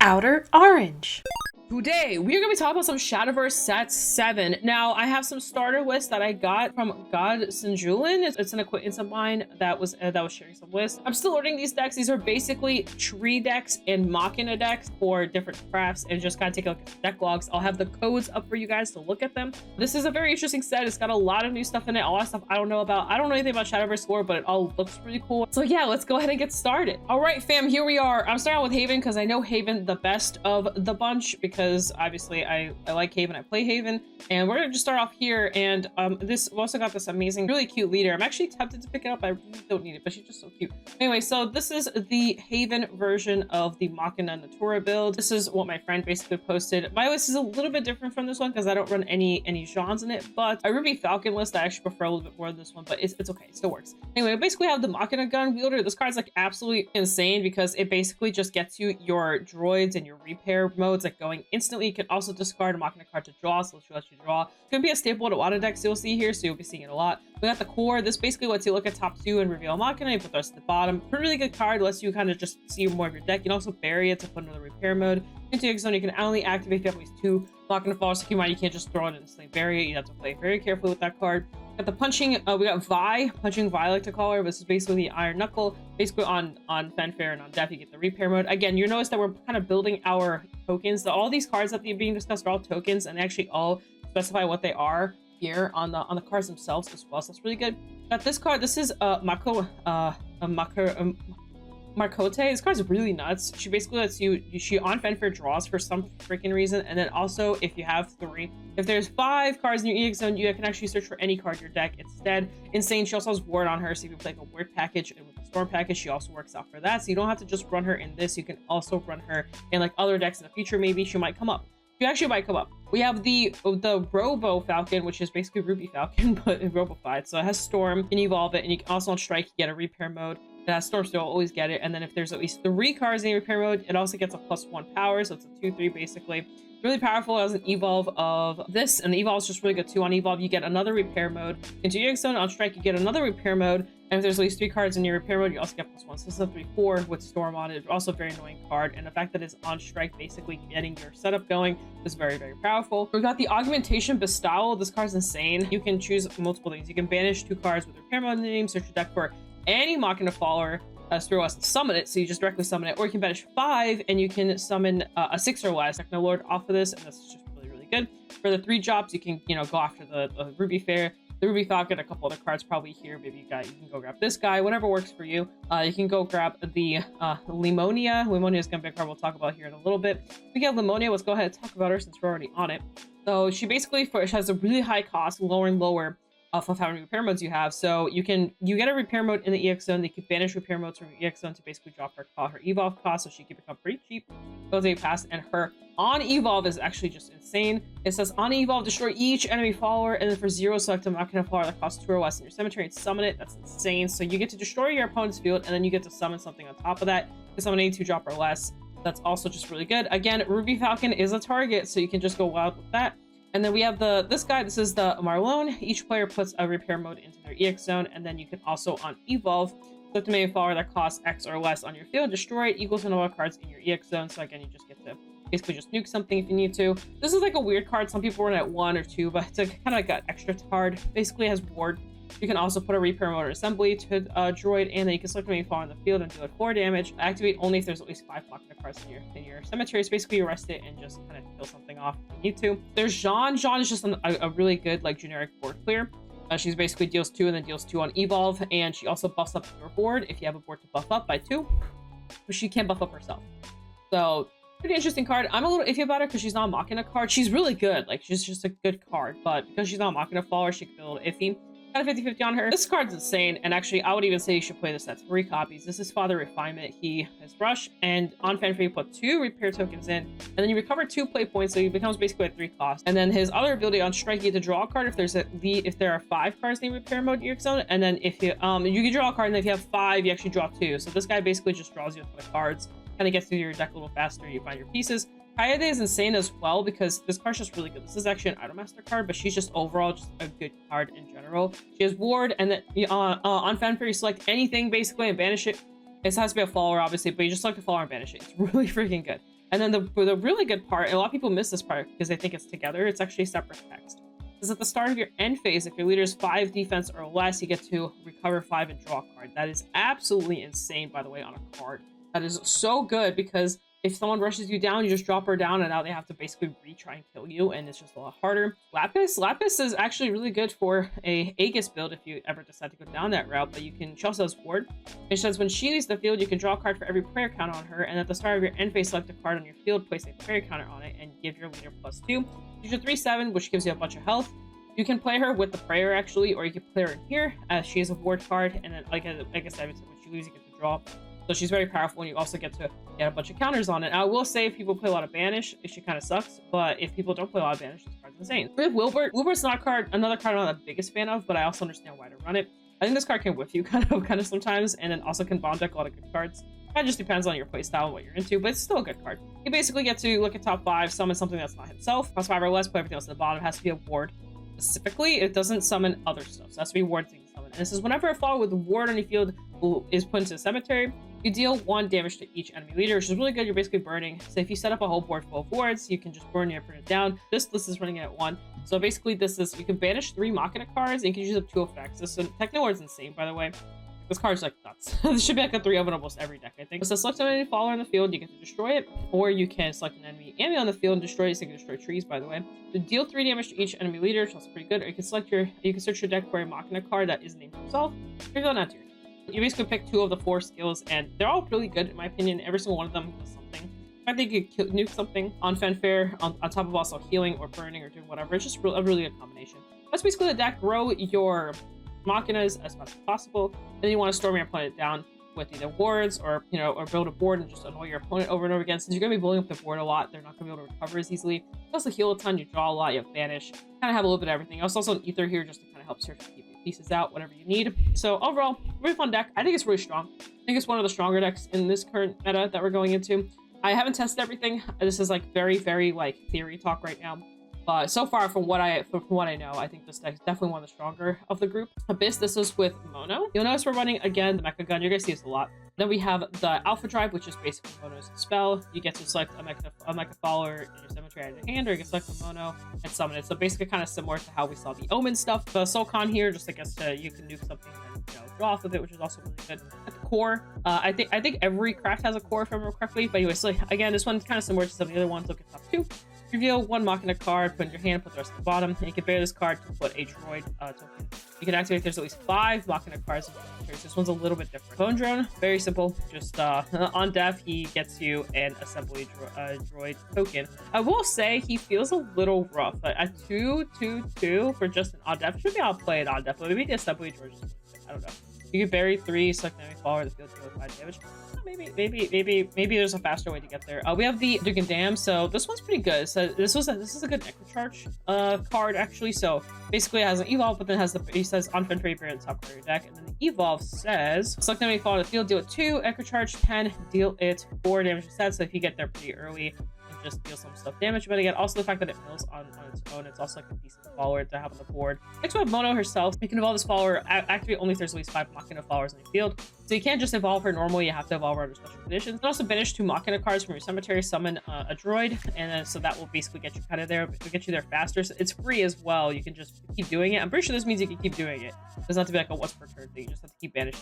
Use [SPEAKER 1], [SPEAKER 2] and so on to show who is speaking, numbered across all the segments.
[SPEAKER 1] Outer Orange.
[SPEAKER 2] Today, we're going to be talking about some Shadowverse Set 7. Now, I have some starter lists that I got from God Sinjulin. It's an acquaintance of mine that was sharing some lists. I'm still ordering these decks. These are basically tree decks and machina decks for different crafts, and just kind of take a look at deck logs. I'll have the codes up for you guys to look at them. This is a very interesting set. It's got a lot of new stuff in it, a lot of stuff I don't know about. I don't know anything about Shadowverse lore, but it all looks really cool. So yeah, let's go ahead and get started. All right, fam, here we are. I'm starting with Haven because I know Haven the best of the bunch, because obviously I like Haven, I play Haven, and we're gonna just start off here. And we also got this amazing, really cute leader. I'm actually tempted to pick it up. I really don't need it, but she's just so cute. Anyway, so this is the Haven version of the Machina Natura build. This is what my friend basically posted. My list is a little bit different from this one because I don't run any Jeans in it, but a Ruby Falcon list I actually prefer a little bit more than this one, but it's okay, it still works. Anyway, I basically have the Machina gun wielder. This card's like absolutely insane because it basically just gets you your droids and your repair modes like going instantly. You can also discard a Machina card to draw, so she'll let you draw. It's gonna be a staple in a lot of decks you'll see here, so you'll be seeing it a lot. We got the core. This basically lets you look at top 2 and reveal a Machina. You put the rest at the bottom. Pretty really good card. Lets you kind of just see more of your deck. You can also bury it to put another repair mode. Into your zone, you can only activate if you have at least 2 Machina followers. So keep in mind, you can't just throw it and instantly bury it. You have to play very carefully with that card. Got the punching. We got punching Vi, I like to call her. This is basically the Iron Knuckle. Basically on Fanfare and on Death, you get the repair mode. Again, you notice that we're kind of building our tokens. So all these cards that are being discussed are all tokens, and they actually all specify what they are here on the cards themselves as well. So that's really good. Got this card. This is Marcote. This card's really nuts. She basically lets you, she on Fanfare draws for some freaking reason, and then also if you have 3, if there's 5 cards in your EX zone, you can actually search for any card in your deck instead. Insane. She also has Ward on her, so if you play like a Ward package and with the Storm package, she also works out for that. So you don't have to just run her in this. You can also run her in like other decks in the future. Maybe she might come up. She actually might come up. We have the Robo Falcon, which is basically Ruby Falcon, but robofied. So it has Storm, you can evolve it, and you can also on Strike, you get a repair mode. Storm still always get it, and then if there's at least 3 cards in your repair mode, it also gets a +1 power, so it's a 2/3 basically. Really powerful as an evolve of this, and the evolve is just really good too. On evolve, you get another repair mode. Into your zone, on Strike, you get another repair mode, and if there's at least 3 cards in your repair mode, you also get +1. So this is a 3/4 with Storm on it. Also a very annoying card, and the fact that it's on Strike, basically getting your setup going, is very, very powerful. We've got the Augmentation Bestowal. This card's insane. You can choose multiple things. You can banish 2 cards with repair mode in the name, search your deck for any Machina follower through us and summon it, so you just directly summon it, or you can banish 5 and you can summon a 6 or less Techno Lord off of this, and this is just really, really good. For the 3 jobs, you can, go after the Ruby Fair, the Ruby Falcon, a couple other cards probably here. Maybe you can go grab this guy, whatever works for you. You can go grab the Limonia. Limonia is gonna be a card we'll talk about here in a little bit. We have Limonia. Let's go ahead and talk about her since we're already on it. So she basically she has a really high cost, lower and lower off of how many repair modes you have. So you get a repair mode in the EX zone. They can banish repair modes from your EX zone to basically drop her evolve cost, so she can become pretty cheap. Goes a pass, and her on evolve is actually just insane. It says on evolve, destroy each enemy follower, and then for 0, select a Machina follower that costs 2 or less in your cemetery and summon it. That's insane. So you get to destroy your opponent's field, and then you get to summon something on top of that. You can summon any 2 drop or less. That's also just really good. Again, Ruby Falcon is a target, so you can just go wild with that. And then we have this guy. This is the Marlone. Each player puts a repair mode into their EX zone, and then you can also on evolve select a main follower that costs X or less on your field, destroy it, equals to number of cards in your EX zone. So again, you just get to basically just nuke something if you need to. This is like a weird card. Some people run at 1 or 2, but it's kind of like an extra card. Basically it has Ward. You can also put a repair mode or assembly to droid, and then you can select a main follower in the field and do it 4 damage. Activate only if there's at least 5 Machina cards in your cemetery. So basically you rest it and just kind of kill something off if you need to. There's Jean. Jean is just a really good like generic board clear. She's basically deals 2 and then deals 2 on evolve, and she also buffs up your board if you have a board to buff up by 2, but she can't buff up herself. So pretty interesting card. I'm a little iffy about her because she's not a Machina card. She's really good, like she's just a good card, but because she's not a Machina follower, she can be a little iffy. Kind of 50-50 on her. This card's insane, and actually I would even say you should play this at 3 copies. This is Father Refinement. He has Rush, and on Fanfare you put 2 repair tokens in, and then you recover 2 play points, so he becomes basically at 3 cost. And then his other ability on Strike, you get to draw a card if there are 5 cards in the repair mode in your zone, and then if you can draw a card, and if you have 5, you actually draw 2. So this guy basically just draws you a ton of cards, kind of gets through your deck a little faster. You find your pieces. Kaede is insane as well because this card's just really good. This is actually an Idolmaster card, but she's just overall just a good card in general. She has Ward, and then on Fanfare you select anything basically and banish it. It has to be a follower, obviously, but you just select a follower and banish it. It's really freaking good. And then the really good part, and a lot of people miss this part because they think it's together, it's actually separate text. Is at the start of your end phase, if your leader is 5 defense or less, you get to recover 5 and draw a card. That is absolutely insane, by the way, on a card. That is so good because if someone rushes you down, you just drop her down and now they have to basically retry and kill you, and it's just a lot harder. Lapis is actually really good for a Aegis build if you ever decide to go down that route, but she also has Ward. It says when she leaves the field, you can draw a card for every prayer counter on her, and at the start of your end phase, select a card on your field, place a prayer counter on it, and give your leader +2. She's a 3/7, which gives you a bunch of health. You can play her with the prayer actually, or you can play her in here as she is a ward card, and then like I said, when she leaves, you get to draw. So she's very powerful, and you also get to get a bunch of counters on it. Now, I will say if people play a lot of Banish, she kind of sucks, but if people don't play a lot of Banish, this card's insane. We have Wilbert. Wilbert's not another card I'm not the biggest fan of, but I also understand why to run it. I think this card can whiff you kind of sometimes, and then also can bomb deck a lot of good cards. It just depends on your playstyle and what you're into, but it's still a good card. You basically get to look at top 5, summon something that's not himself. Plus 5 or less, play everything else at the bottom. It has to be a ward. Specifically, it doesn't summon other stuff, so it has to be wards you can summon. And this is whenever a follower with a ward on your field is put into the cemetery, you deal 1 damage to each enemy leader, which is really good. You're basically burning. So if you set up a whole board full of wards, you can just burn it down. This list is running it at 1. So basically, you can banish 3 Machina cards, and you can use up 2 effects. This Techno Ward's insane, by the way. This card's like nuts. This should be like a 3 of in almost every deck, I think. So select an enemy follower on the field, you get to destroy it, or you can select an enemy on the field and destroy it, so you can destroy trees, by the way. To deal 3 damage to each enemy leader, which is pretty good. Or you can search your deck for a Machina card that isn't named himself. You're going out to your deck. You basically pick 2 of the 4 skills, and they're all really good in my opinion. Every single one of them does something. I think you could nuke something on Fanfare, on top of also healing or burning or doing whatever. It's just a really good combination. That's basically the deck. Grow your Machinas as much as possible. Then you want to storm your opponent down with either wards or build a board and just annoy your opponent over and over again. Since you're going to be blowing up the board a lot, they're not going to be able to recover as easily. You also heal a ton, you draw a lot, you have Banish. Kind of have a little bit of everything. Also an Ether here just to kind of help search and keep your pieces out, whatever you need. So overall, really fun deck. I think it's really strong. I think it's one of the stronger decks in this current meta that we're going into. I haven't tested everything. This is like very like theory talk right now. But so far, from what I know, I think this deck is definitely one of the stronger of the group. Abyss, this is with Mono. You'll notice we're running, again, the Mecha Gun. You're going to see this a lot. Then we have the Alpha Drive, which is basically Mono's spell. You get to select a Mecha follower in your cemetery out of your hand, or you can select a Mono and summon it. So basically kind of similar to how we saw the Omen stuff. The Soulcon here, just I guess you can nuke something and draw off of it, which is also really good. At the core, I think every craft has a core, if I remember correctly. But anyway, so again, this one's kind of similar to some of the other ones. Look at top 2. Reveal 1 Machina card, put in your hand, put the rest at the bottom, and you can bear this card to put a droid token. You can activate, there's at least 5 Machina cards. This one's a little bit different. Bone Drone, very simple. Just on death, he gets you an assembly droid token. I will say he feels a little rough. A 2/2/2 for just an on death. Should be able to play it on death, but maybe the assembly droid is I don't know. You can bury 3, select enemy follower, the field deal 5 damage. Maybe there's a faster way to get there. We have the Duke and Dam, so this one's pretty good. So this is a good Necrocharge card actually. So basically it has an evolve, but then it says on Fen Favorite in the top part of your deck, and then the evolve says select enemy follower, the field, deal it 2, Necrocharge 10, deal it 4 damage instead. So if you get there pretty early, just deal some stuff damage. But again, also the fact that it mills on its own, it's also like a decent follower to have on the board. Next we have Mono herself. You can evolve this follower activate only if there's at least 5 Machina followers in the field. So you can't just evolve her normally, you have to evolve her under special conditions. You can also banish 2 Machina cards from your cemetery, summon a droid, and then so that will basically get you kind of there, it'll get you there faster. So it's free as well. You can just keep doing it. I'm pretty sure this means you can keep doing it. It doesn't have to be like a once per turn thing, you just have to keep banishing.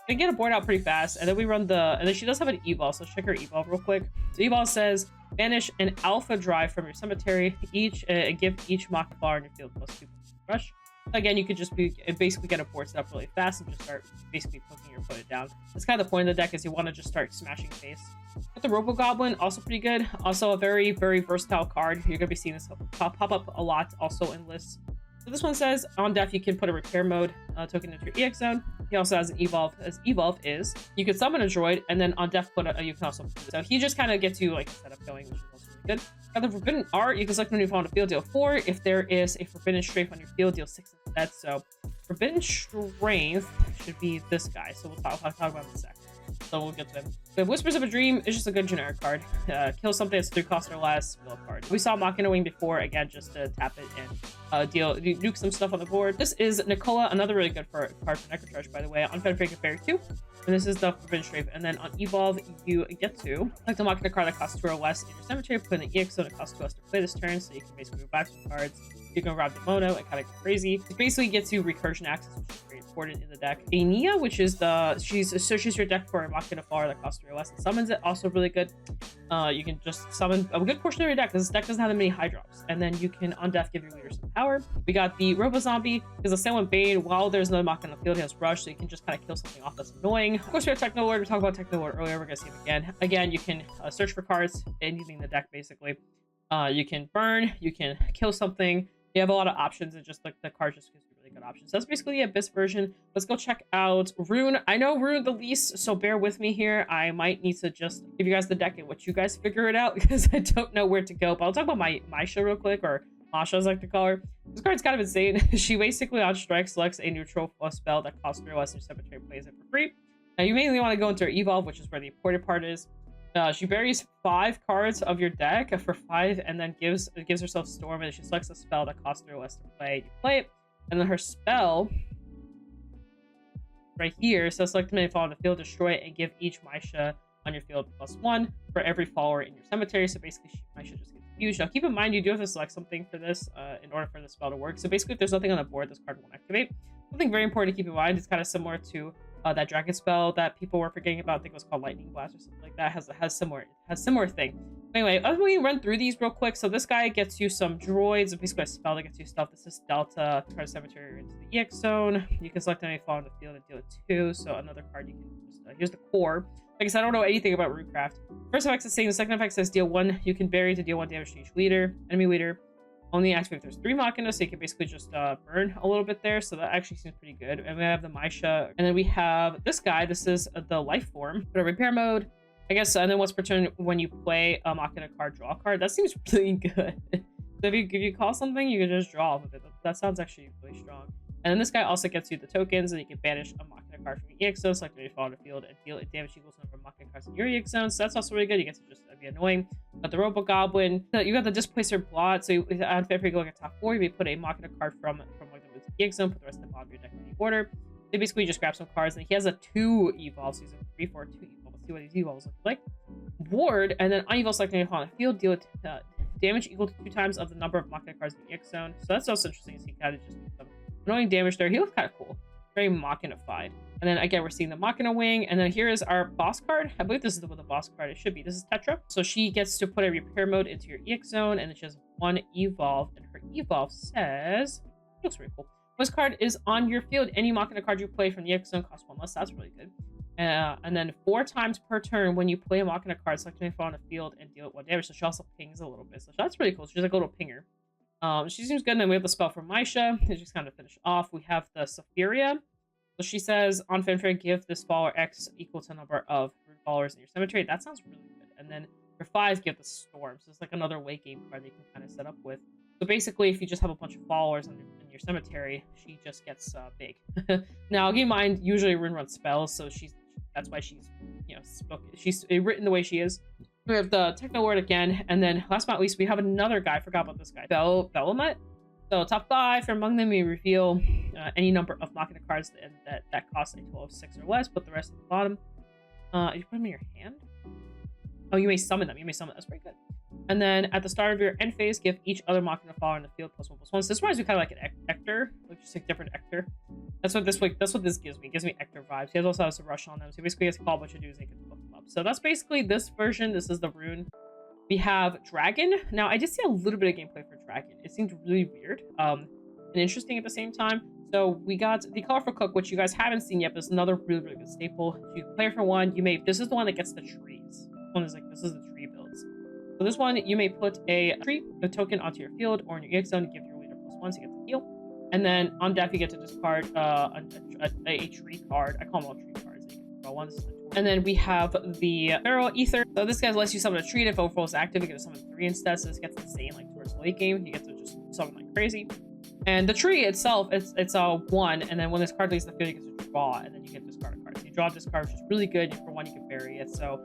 [SPEAKER 2] You can get a board out pretty fast, and then we run and then she does have an evolve, so let's check her evolve real quick. So evolve says banish an Alpha Drive from your cemetery, give each Machina flower in your field +2 rush. Again, you could just basically get a board set up really fast and just start basically poking your opponent down. That's kind of the point of the deck, is you want to just start smashing face. With the Robo Goblin, also pretty good. Also a very versatile card. You're gonna be seeing this pop up a lot also in lists. So this one says on death you can put a repair mode token into your EX zone. He also has an evolve. As evolve is, you can summon a droid, and then on death you can also. So he just kind of gets you like a setup going, which is also really good. Got the Forbidden Art. You can select when you fall on the field, deal 4. If there is a Forbidden Strafe on your field, deal 6 instead. So Forbidden Strength should be this guy. So we'll talk about this in a second. So we'll get to him. The Whispers of a Dream is just a good generic card. Kill something that's 3 cost or less, mill a card. We saw Machina Wing before, again, just to tap it and nuke some stuff on the board. This is Nicola, another really good card for Necrocharge, by the way. On Fenrir, Fairy 2. And this is the Forbidden Strafe. And then on Evolve, you get to select a Machina card that costs 2 or less in your cemetery, put in the EX zone, it costs 2 less to play this turn, so you can basically move back some cards. You can rob the Mono and kind of go crazy. It basically gets you recursion access, which is very important in the deck. Ania, which is she's your deck for a Machina Flower that costs 3 or less and summons it. Also really good. You can just summon a good portion of your deck because this deck doesn't have that many high drops. And then you can on death give your leader some power. We got the Robo Zombie because Assailant Bane, while there's no Machina on the field, he has Rush, so you can just kind of kill something off that's annoying. Of course, we have Techno Lord. We talked about Techno Lord earlier. We're gonna see him again. Again, you can search for cards, anything in the deck basically. You can burn, you can kill something. You have a lot of options, and just like the card just gives you really good options. So that's basically the Abyss version. Let's go check out Rune. I know Rune the least, so bear with me here. I might need to just give you guys the deck and what you guys figure it out because I don't know where to go. But I'll talk about my show real quick, or Masha as I like to call her. This card's kind of insane. She basically on strike selects a neutral spell that costs 3 or less in your cemetery, plays it for free. Now you mainly want to go into her Evolve, which is where the important part is. She buries 5 cards of your deck for 5 and then gives herself Storm, and she selects a spell that costs 3 or less to play. You play it, and then her spell right here says select many fall on the field, destroy it, and give each Maisha on your field +1 for every follower in your cemetery. So basically, Maisha just gets fused. Now keep in mind you do have to select something for this in order for the spell to work. So basically, if there's nothing on the board, this card won't activate. Something very important to keep in mind, it's kind of similar to that dragon spell that people were forgetting about. I think it was called Lightning Blast or something like that. Has similar thing. Anyway, let me run through these real quick. So this guy gets you some droids, basically a spell that gets you stuff. This is Delta, card cemetery into the EX zone. You can select any fall on the field and deal it 2. So another card you can just here's the core. Like I said, I don't know anything about Runecraft. First effect is the same. The second effect says deal 1. You can bury to deal 1 damage to each leader, enemy leader. Only activate if there's 3 Machina, so you can basically just burn a little bit there. So that actually seems pretty good. And we have the Maisha. And then we have this guy. This is the life form. Put a repair mode, I guess. And then once per turn, when you play a Machina card, draw a card. That seems really good. So if you call something, you can just draw with it. That sounds actually really strong. And then this guy also gets you the tokens, and you can banish a Machina card from your EX zone, select any fall on the field, and deal damage equals to the number of Machina cards in your EX zone. So that's also really good. You get to just be annoying. Got the Robo Goblin. You got the Displacer Blot. So on February, go at top 4, you may put a Machina card from one of the EX zone, put the rest of the bottom of your deck in any order. So basically, you just grab some cards, and he has a 2 evolve. So he's a 3/4 2 evolve. Let's see what these evolves look like. Ward, and then on evolve, select any fall on the field, deal damage equal to 2 times of the number of Machina cards in the EX zone. So that's also interesting. So he kind of just some annoying damage there. He looks kind of cool. Very Machina-fied. And then again, we're seeing the Machina Wing. And then here is our boss card. I believe this is the boss card. It should be. This is Tetra. So she gets to put a repair mode into your EX zone, and then she has 1 evolve. And her evolve says, looks really cool. This card is on your field. Any Machina card you play from the EX zone costs 1 less. That's really good. And then 4 times per turn when you play a Machina card, select any fall on the field and deal it 1 damage. So she also pings a little bit. So that's really cool. She's like a little pinger. She seems good. And then we have the spell from Maisha. And just kind of finish off. We have the Saphiria. So she says, on Fenrir, give this follower X equal to the number of followers in your cemetery. That sounds really good. And then for 5, give the Storm. So it's like another late game card that you can kind of set up with. So basically, if you just have a bunch of followers in your cemetery, she just gets big. Now, keep in mind, usually Rune runs spells, so that's why she's, she's written the way she is. We have the Techno Lord again, and then last but not least, we have another guy. I forgot about this guy, Bellamet. So top 5, from among them, you reveal any number of Machina cards that cost a total of 6 or less. Put the rest at the bottom. You put them in your hand. Oh, you may summon them. That's pretty good. And then at the start of your end phase, give each other Machina follower in the field +1/+1. So this reminds me kind of like an Ector, like just a different Ector. That's what this gives me. It gives me Ector vibes. He also has a rush on them, so he basically has to call a bunch of dudes and he can flip them up. So that's basically this version. This is the Rune. We have Dragon. Now I did see a little bit of gameplay for Dragon. It seemed really weird, and interesting at the same time. So we got the Colorful Cook, which you guys haven't seen yet, but it's another really, really good staple. You play for 1. This is the one that gets the trees. This is the tree builds. So this one, you may put a token onto your field or in your EX zone to give your leader +1 so you get to heal. And then on death, you get to discard a tree card. I call them all tree cards. So you can draw 1. This is the and then we have the Feral Ether. So this guy lets you summon a tree. If overflow is active, you get to summon 3 instead. So this gets insane like towards the late game. You get to just summon like crazy. And the tree itself, it's a 1. And then when this card leaves the field, you get to draw, and then you get to discard a card. So you draw this card, which is really good. For one, you can bury it. So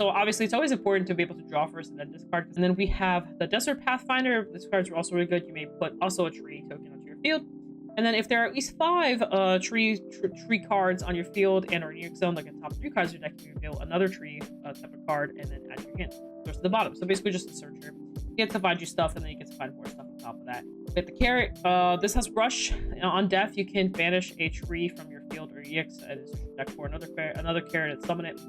[SPEAKER 2] obviously it's always important to be able to draw first and then discard. And then we have the Desert Pathfinder. This card's also really good. You may put also a tree token onto your field. And then if there are at least 5 tree cards on your field and or in your zone, like the top 3 cards of your deck, you reveal another tree type of card and then add to your hand. Goes to the bottom. So basically just a searcher. You get to find you stuff and then you get to find more stuff on top of that. With the carrot, this has rush. On death, you can banish a tree from your field or EX deck for another carrot and summon it.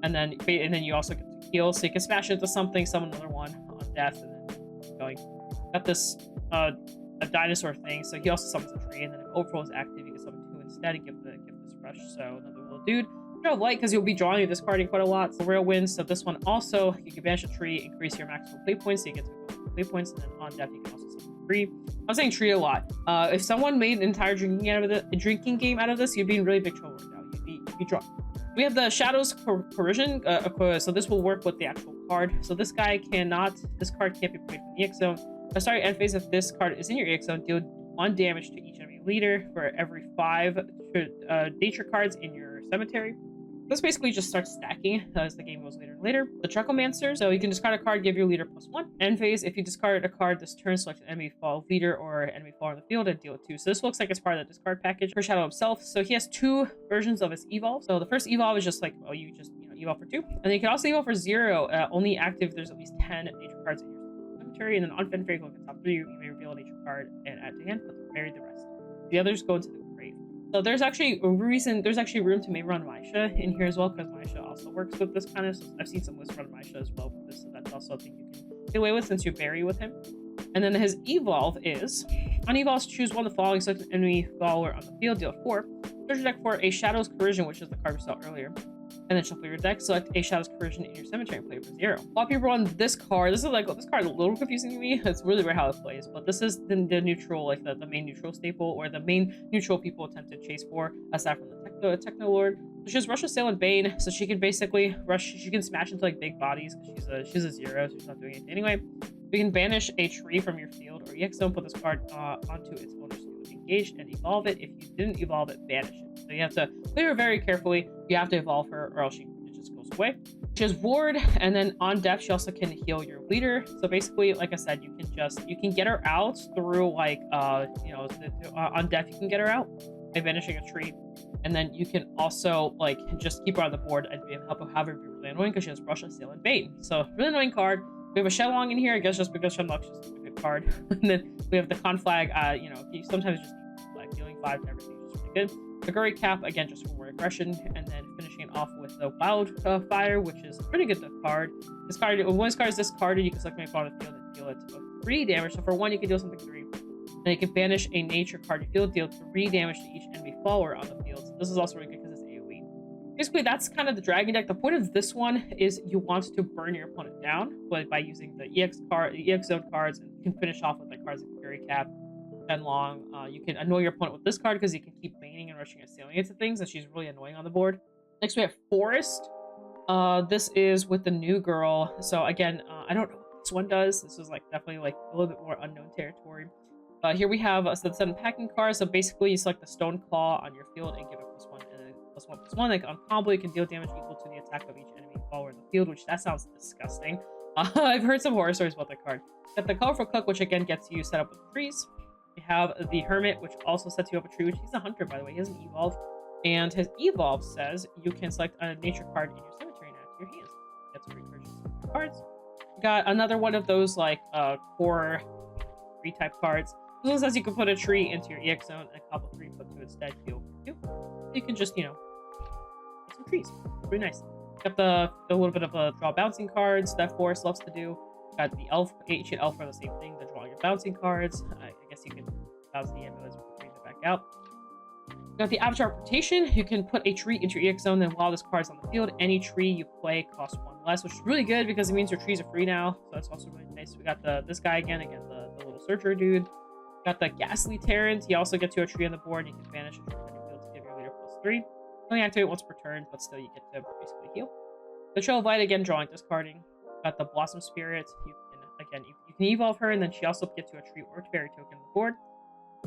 [SPEAKER 2] And then you also get to heal, so you can smash into something, summon another one on death, and then keep going. Got this a dinosaur thing, so he also summons a tree, and then if overflow is active, you can summon 2 instead and give this rush. So another little dude. Draw light because you'll be drawing and discarding quite a lot. So rail wins. So this one also, you can banish a tree, increase your maximum play points, so you get to play points, and then on death you can also summon a tree. I'm saying tree a lot. If someone made an entire drinking game out of this, you'd be in really big trouble right now. You'd be drunk. We have the Shadows Corrosion. So this will work with the actual card. So this card can't be played from the EX zone. At the start of end phase, if this card is in your EX zone, deal 1 damage to each enemy leader for every 5 nature cards in your cemetery. This basically just starts stacking as the game goes later and later. The Trucklemancer, so you can discard a card, give your leader +1. End phase, if you discard a card this turn, select an enemy fall leader or enemy fall on the field and deal with 2. So this looks like it's part of the discard package for Shadow himself. So he has 2 versions of his evolve. So the first evolve is just like, oh, you just evolve for 2. And then you can also evolve for 0, only active if there's at least 10 nature cards in your cemetery. And then on Fen Fairy, look at top 3, you may reveal a nature card and add to hand, but bury the rest. The others go into the grave. So there's actually room to maybe run Maisha in here as well, because Maisha also works with this kind of. So I've seen some lists run Maisha as well for this, so that's also something you can get away with since you bury with him. And then his evolve is on evolves, choose one of the following, select an enemy follower on the field, deal 4. Search your deck for a Shadows Corrosion, which is the card we saw earlier. And then shuffle your deck, select a Shadows Corrosion in your cemetery and play it for 0. A lot of people run this card. This card is a little confusing to me. It's really rare how it plays, but this is the neutral, like the main neutral staple, or the main neutral people attempt to chase for, aside from the Techno Lord. So she has Rush, Assailant, Bane, so she can basically rush. She can smash into like big bodies because she's a 0, so she's not doing anything anyway. You can banish a tree from your field or EX zone, put this card onto its owner's field engaged, and evolve it. If you didn't evolve it, banish it. So you have to play her very carefully. You have to evolve her, or else it just goes away. She has Ward, and then on death, she also can heal your leader. So basically, like I said, you can get her out through like on death you can get her out by banishing a tree, and then you can also like just keep her on the board and have her be really annoying because she has Rush, Assailant, Bane. So really annoying card. We have a Shenlong in here, I guess, just because Shenlong's just a good card. And then we have the Conflag. You sometimes just need like dealing 5 to everything, which is really good. The Guri Cap, again, just for more aggression, and then finishing it off with the Wildfire, which is a pretty good card. This card, when this card is discarded, you can select make on the field and deal it 3 damage. So for 1, you can deal something 3. Then you can banish a nature card you field, deal 3 damage to each enemy follower on the field. So this is also really good because it's AoE. Basically, that's kind of the dragon deck. The point of this one is you want to burn your opponent down, but by using the EX zone cards, and you can finish off with like cards like Guri Cap, Shenlong. You can annoy your opponent with this card because you can keep baning and rushing and sailing into things, and she's really annoying on the board. Next, we have Forest. This is with the new girl. So again, I don't know what this one does. This is like definitely like a little bit more unknown territory. Here we have the 7 packing cards. So basically, you select the Stone Claw on your field and give it +1 and then +1/+1. Like on combo, you can deal damage equal to the attack of each enemy follower in the field, which that sounds disgusting. I've heard some horror stories about that card. Got the Colorful Cook, which again gets you set up with trees. You have the Hermit, which also sets you up a tree, which he's a hunter, by the way. He doesn't evolve. And his evolve says you can select a nature card in your cemetery and add to your hands. That's a repurchase cards. Got another one of those like core tree type cards. This one says you can put a tree into your EX zone and cobble 3, put 2 instead, deal 2. You can just, get some trees. Pretty nice. Got the little bit of draw bouncing cards that Forest loves to do. Got the ancient elf for the same thing, the drawing your bouncing cards. I guess you can bounce the ambulance and bring it back out. Got the Avatar Rotation. You can put a tree into your EX zone, then while this card's on the field, any tree you play costs 1 less, which is really good because it means your trees are free now. So that's also really nice. We got this guy again, the little searcher dude. Got the Ghastly Tyrant. He also gets you a tree on the board. You can banish a tree from your field to give your leader +3. Only activate once per turn, but still you get to basically heal. The Trail of Light, again, drawing, discarding. Got the Blossom Spirit. You can evolve her, and then she also gets you a tree or fairy token on the board.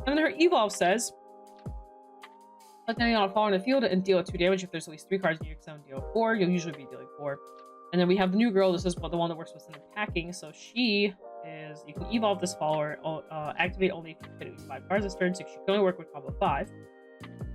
[SPEAKER 2] And then her evolve says Select any on a follower in the field and deal 2 damage. If there's at least 3 cards in your zone, deal 4. You'll usually be dealing 4. And then we have the new girl. This is the one that works with some packing. So she is, you can evolve this follower, activate only if you hit at least 5 cards this turn. So she can only work with combo 5.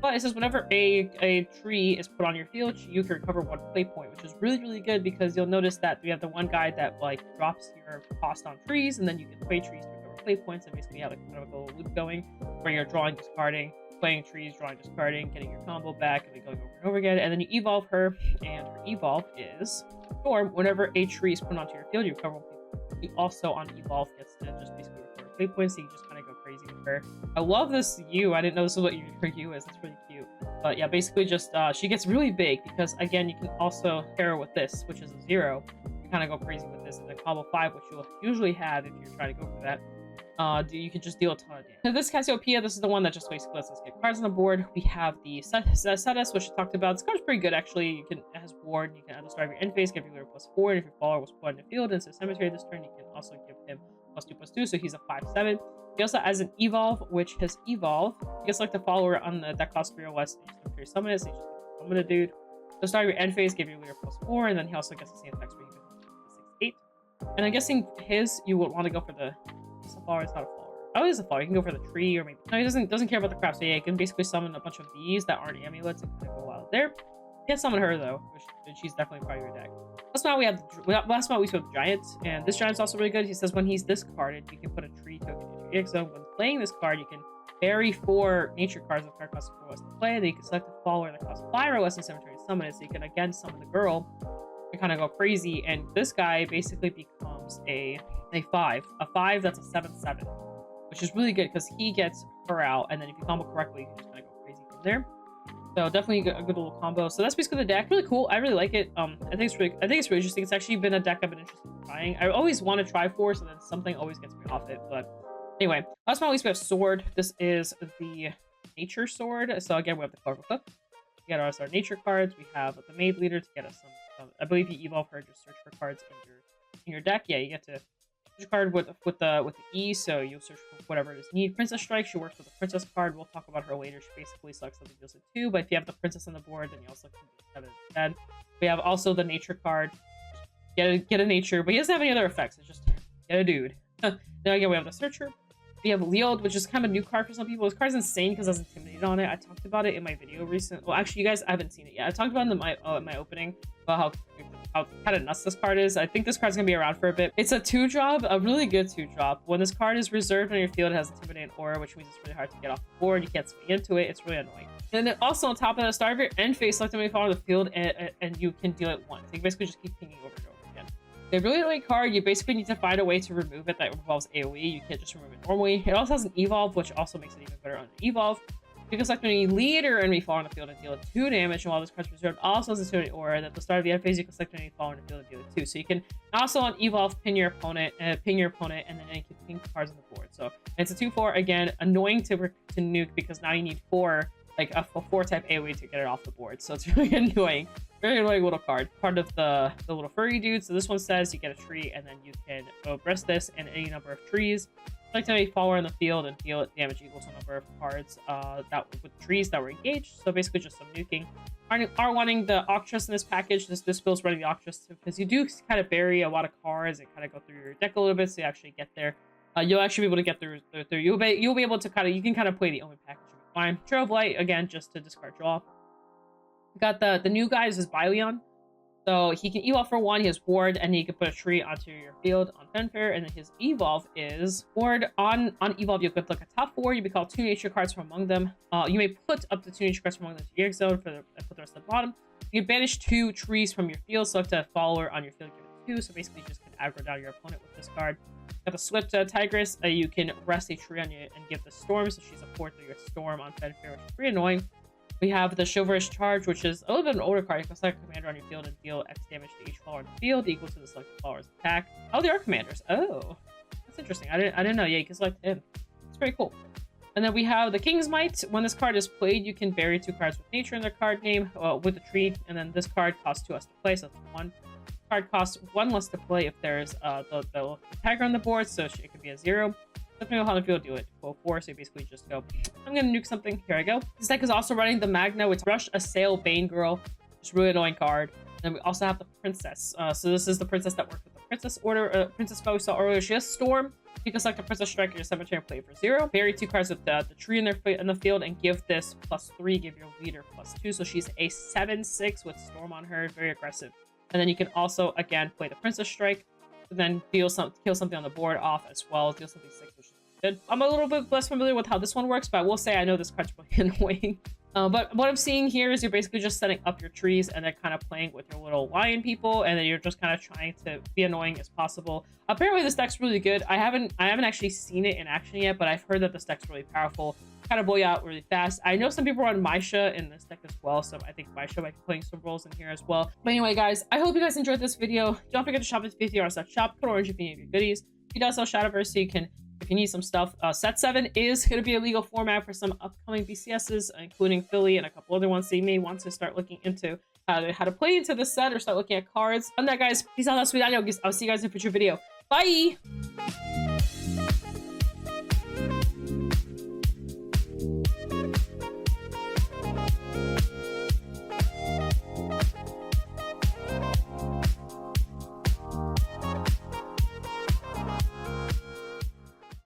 [SPEAKER 2] But it says whenever a tree is put on your field, you can recover 1 play point, which is really, really good because you'll notice that we have the one guy that like drops your cost on trees, and then you can play trees to recover play points, and basically have like kind of a little loop going where you're drawing, discarding, playing trees, drawing, discarding, getting your combo back, and then going over and over again. And then you evolve her, and her evolve is Storm. Whenever a tree is put onto your field, you recover 1 play point. He also on evolve gets to just basically recover play points, so you just kind of go crazy with her. I love this U. I didn't know this is what her U is. It's really cute. But yeah, basically just she gets really big because again you can also pair her with this, which is a 0. You kind of go crazy with this, and then combo 5, which you'll usually have if you're trying to go for that. You can just deal a ton of damage. Now, this Cassiopeia, this is the one that just basically lets us get cards on the board. We have the Cetus, which I talked about. This card's pretty good, actually. You can, it has ward. You can add the start of your end phase, give you +4, and if your follower was put in the field into the cemetery this turn, you can also give him +2/+2, so he's a 5/7. He also has an evolve, which his evolve, he gets like the follower on the that costs 3 or less, and you just cemetery summon it, so you just summon a dude. The start of your end phase, give your leader +4, and then he also gets the same effects where you get 6/8. And I'm guessing his, you would want to go for the follower. It's not a follower. Oh, it is a follower. You can go for the tree, or maybe no, he doesn't care about the crap. So yeah, you can basically summon a bunch of these that aren't amulets and kind of go wild there. You can't summon her though, which she's definitely part of your deck. Last spot we saw the giant, and this giant's also really good. He says when he's discarded, you can put a tree token into your exo. When playing this card, you can bury 4 nature cards with card cost 4 less to play. Then you can select a follower that costs 5 or less in cemetery to summon it, so you can again summon the girl and kind of go crazy. And this guy basically becomes a 5. A 5 that's a 7/7, which is really good because he gets her out, and then if you combo correctly, you can just kind of go crazy from there. So definitely a good little combo. So that's basically the deck. Really cool. I really like it. I think it's really interesting. It's actually been a deck I've been interested in trying. I always want to try for, so then something always gets me off it. But anyway, last but not least, we have sword. This is the nature sword. So again, we have the colorful clip. We got our nature cards. We have the maid leader to get us some. I believe you evolve her. Just search for cards in your deck. Yeah, you get to card with the E, so you'll search for whatever it is you need. Princess Strike, she works with the princess card. We'll talk about her later. She basically selects something deals a 2, but if you have the princess on the board, then you also can have it instead. We have also the nature card. Get a nature, but he doesn't have any other effects. It's just get a dude. Then again, we have the searcher. We have Leod, which is kind of a new card for some people. This card's insane because I was intimidated on it. I talked about it in my video recently. Well, actually, you guys haven't seen it yet. I talked about it in my opening about how kind of nuts this card is. I think this card's gonna be around for a bit. It's a 2-drop, a really good 2-drop. When this card is reserved on your field, it has Intimidate and Aura, which means it's really hard to get off the board. You can't swing into it. It's really annoying. And then also on top of that, start of your end phase, select any follower on the field, and you can deal it once. So you basically just keep pinging over and over again. A really annoying card. You basically need to find a way to remove it that involves AoE. You can't just remove it normally. It also has an evolve, which also makes it even better on the evolve. You can select any leader enemy follower on the field and deal 2 damage, and while this card's reserved, also has a aura that at the start of the end phase, you can select any follower on the field and deal 2. So you can also on evolve ping your opponent, and then you can ping cards on the board. So it's a 2/4 again, annoying to nuke because now you need 4, like a 4 type AoE to get it off the board. So it's really annoying. Very annoying little card. Part of the little furry dude. So this one says you get a tree, and then you can go press this and any number of trees. Select any follower in the field and deal it damage equal to a number of cards with trees that were engaged. So basically just some nuking. Are wanting the Octress in this package. This build's running the Octress because you do kind of bury a lot of cards and kind of go through your deck a little bit, so you actually get there. You'll actually be able to get through. You'll be able to you can kind of play the Omen package. Fine. Trail of Light again, just to discard draw. We got the new guy is Byleon. So he can evolve for 1, he has ward, and he can put a tree onto your field on Fanfare, and then his evolve is ward. On evolve, you could look at top 4, you may call 2 nature cards from among them. You may put up to 2 nature cards from among them to your exile and put the rest at the bottom. You can banish 2 trees from your field, select a follower on your field, give it 2, so basically you just can aggro down your opponent with this card. Got the Swift Tigress, you can rest a tree on you and give the Storm, so she's a 4/3 Storm on Fanfare, which is pretty annoying. We have the Shadowverse Charge, which is a little bit of an older card. You can select a commander on your field and deal X damage to each follower on the field equal to the selected follower's attack. Oh, they are commanders. Oh, that's interesting. I didn't know. Yeah, you can select him. It's pretty cool. And then we have the King's Might. When this card is played, you can bury 2 cards with nature in their card name with a tree, and then this card costs 2 less to play, so it's 1. Card costs 1 less to play if there's the tagger on the board, so it could be a 0. Depending on how the field do it. 4, so you basically just go, I'm gonna nuke something. Here I go. This deck is also running the Magna, which Rush, Assail, Bane Girl. Just really annoying card. And we also have the Princess. So this is the Princess that works with the Princess Order, Princess Foe we saw earlier. She has Storm. You can select a Princess Striker, your cemetery, and play it for 0. Bury 2 cards with the tree in the field, and give this +3, give your leader +2. So she's a 7/6 with Storm on her, very aggressive. And then you can also, again, play the Princess Strike, and then kill something on the board off as well. Deal something 6, which is good. I'm a little bit less familiar with how this one works, but I will say I know this card's really annoying. But what I'm seeing here is you're basically just setting up your trees and then kind of playing with your little lion people, and then you're just kind of trying to be annoying as possible. Apparently this deck's really good. I haven't actually seen it in action yet, but I've heard that this deck's really powerful. Kind of blow you out really fast. I know some people run Maisha in this deck as well, so I think Maisha might be playing some roles in here as well. But anyway, guys, I hope you guys enjoyed this video. Don't forget to shop at 50 shop. Put Orange if you need your goodies. He does sell Shadowverse, so you can, if you need some stuff. Set 7 is going to be a legal format for some upcoming BCSs, including Philly and a couple other ones. So you may want to start looking into how to play into this set or start looking at cards. On that, guys, peace out. I'll see you guys in a future video. Bye!